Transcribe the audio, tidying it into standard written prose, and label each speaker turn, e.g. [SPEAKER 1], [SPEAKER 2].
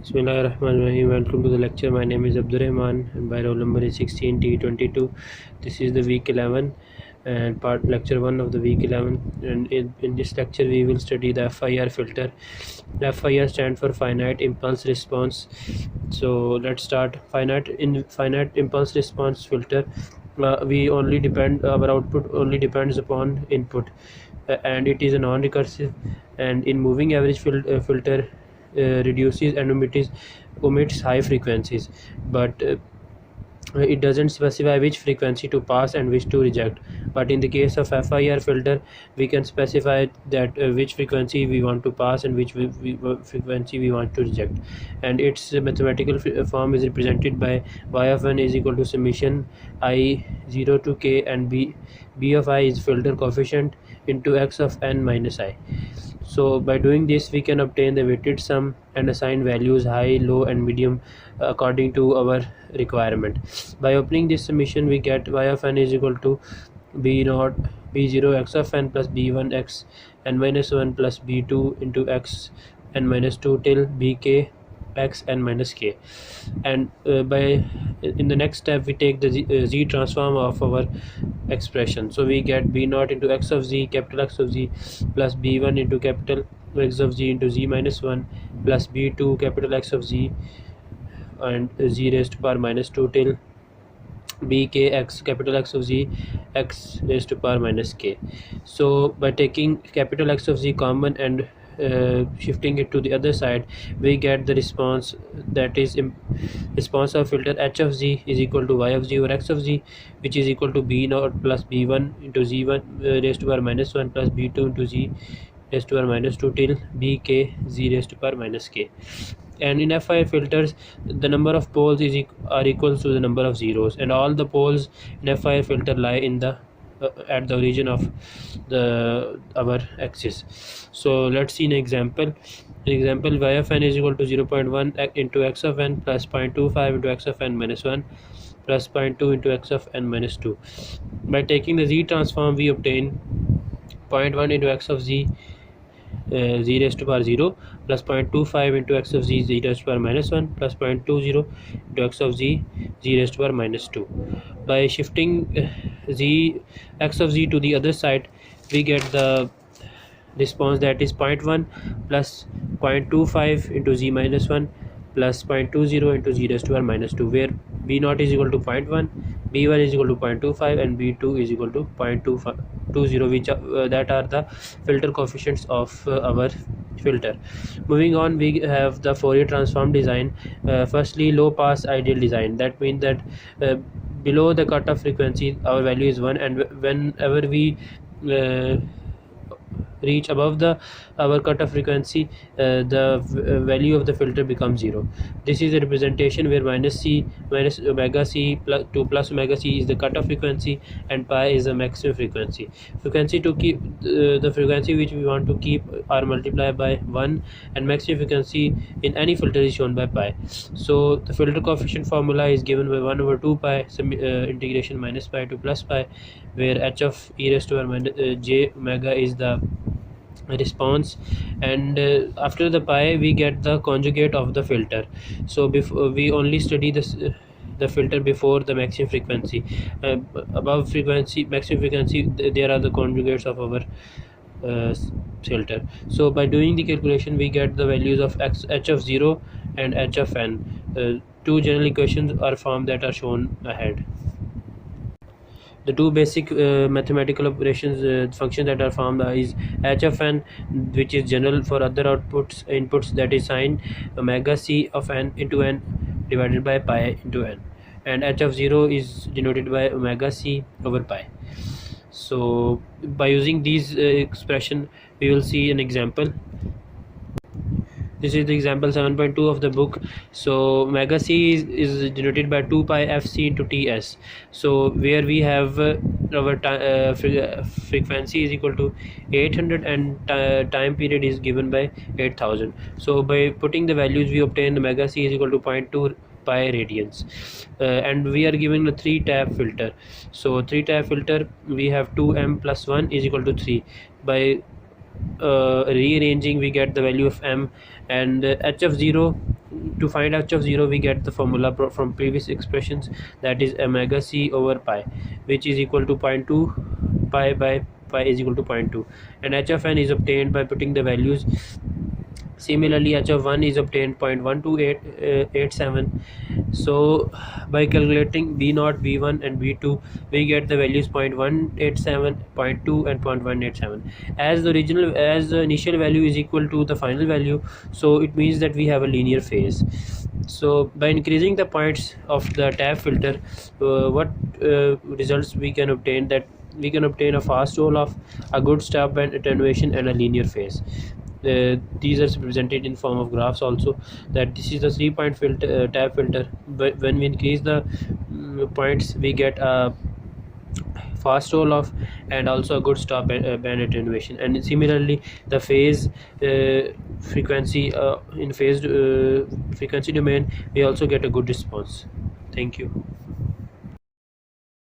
[SPEAKER 1] Bismillah Rahman Rahim. Welcome to the lecture. My name is Abdur Rahman and my roll number is 16T22. This is the week 11 and part lecture 1 of the week 11, and in this lecture we will study the FIR filter. The FIR stands for finite impulse response. So let's start. Finite impulse response filter, we only depend our output only depends upon input, and it is a non-recursive, and in moving average filter reduces and omits high frequencies, but it doesn't specify which frequency to pass and which to reject. But in the case of FIR filter, we can specify that which frequency we want to pass and which frequency we want to reject. And its mathematical form is represented by y of n is equal to summation I 0 to k, and b of I is filter coefficient into x of n minus I. So by doing this we can obtain the weighted sum and assign values high, low and medium according to our requirement. By opening this summation we get y of n is equal to b0 b0 x of n plus b1 x n minus 1 plus b2 into x n minus 2 till bk x n minus k. And by in the next step we take the z transform of our expression. So we get b0 into x of z, capital X of z, plus b1 into capital X of z into z minus 1 plus b2 capital X of z and z raised to power minus 2 till bkx capital X of z x raised to power minus k. So by taking capital X of z common and shifting it to the other side, we get the response, that is response of filter h of z is equal to y of z over x of z, which is equal to b0 plus b1 into z1 raised to power minus 1 plus b2 into z raised to power minus 2 till bk z raised to power minus k. And in FIR filters, the number of poles are equal to the number of zeros, and all the poles in FIR filter lie in the at the origin of our axis. So let's see an example. Example, y of n is equal to 0.1 into x of n plus 0.25 into x of n minus 1 plus 0.2 into x of n minus 2. By taking the z transform we obtain 0.1 into x of z z raised to power 0 plus 0.25 into x of z z raised to power minus 1 plus 0.20 into x of z z raised to power minus 2. By shifting x of z to the other side, we get the response, that is 0.1 plus 0.25 into z minus 1 plus 0.20 into z raised to power minus 2, where b0 is equal to 0.1, b1 is equal to 0.25 and b2 is equal to 0.20, which that are the filter coefficients of our filter. Moving on, we have the Fourier transform design. Firstly, low pass ideal design. That means that below the cutoff frequency our value is 1, and whenever we reach above our cutoff frequency, the value of the filter becomes 0. This is a representation where minus omega c to plus omega c is the cutoff frequency and pi is the maximum frequency. Frequency to keep the frequency which we want to keep are multiplied by 1, and maximum frequency in any filter is shown by pi. So the filter coefficient formula is given by 1 over 2 pi integration minus pi to plus pi, where h of e raised to power j omega is the response, and after the pi we get the conjugate of the filter. So before we only study this the filter before the maximum frequency, above frequency maximum frequency there are the conjugates of our filter. So by doing the calculation we get the values of h of 0 and h of n. Two general equations are formed that are shown ahead. The two basic mathematical operations functions that are formed is h of n, which is general for other inputs, that is sine omega c of n into n divided by pi into n, and h of 0 is denoted by omega c over pi. So by using these expression we will see an example. This is the example 7.2 of the book. So omega c is denoted by 2 pi fc into ts. So where we have our frequency is equal to 800 and time period is given by 8000. So by putting the values we obtain omega c is equal to 0.2 pi radians, and we are given a 3-tap filter. So 3-tap filter we have 2m plus 1 is equal to 3. By rearranging we get the value of m, and h of 0 to find h of 0, we get the formula from previous expressions, that is omega c over pi, which is equal to 0.2 pi by pi is equal to 0.2, and h of n is obtained by putting the values. Similarly, h of 1 is obtained 0.12887. So by calculating b0, b1 and b2, we get the values 0.187, 0.2 and 0.187. As the initial value is equal to the final value, so it means that we have a linear phase. So by increasing the points of the tab filter, what results we can obtain? That we can obtain a fast roll off, a good stop band attenuation, and a linear phase. These are represented in form of graphs also, that this is the 3-point filter, tab filter. But when we increase the points, we get a fast roll off and also a good stop band attenuation. And similarly, the phase frequency in phase frequency domain, we also get a good response. Thank you.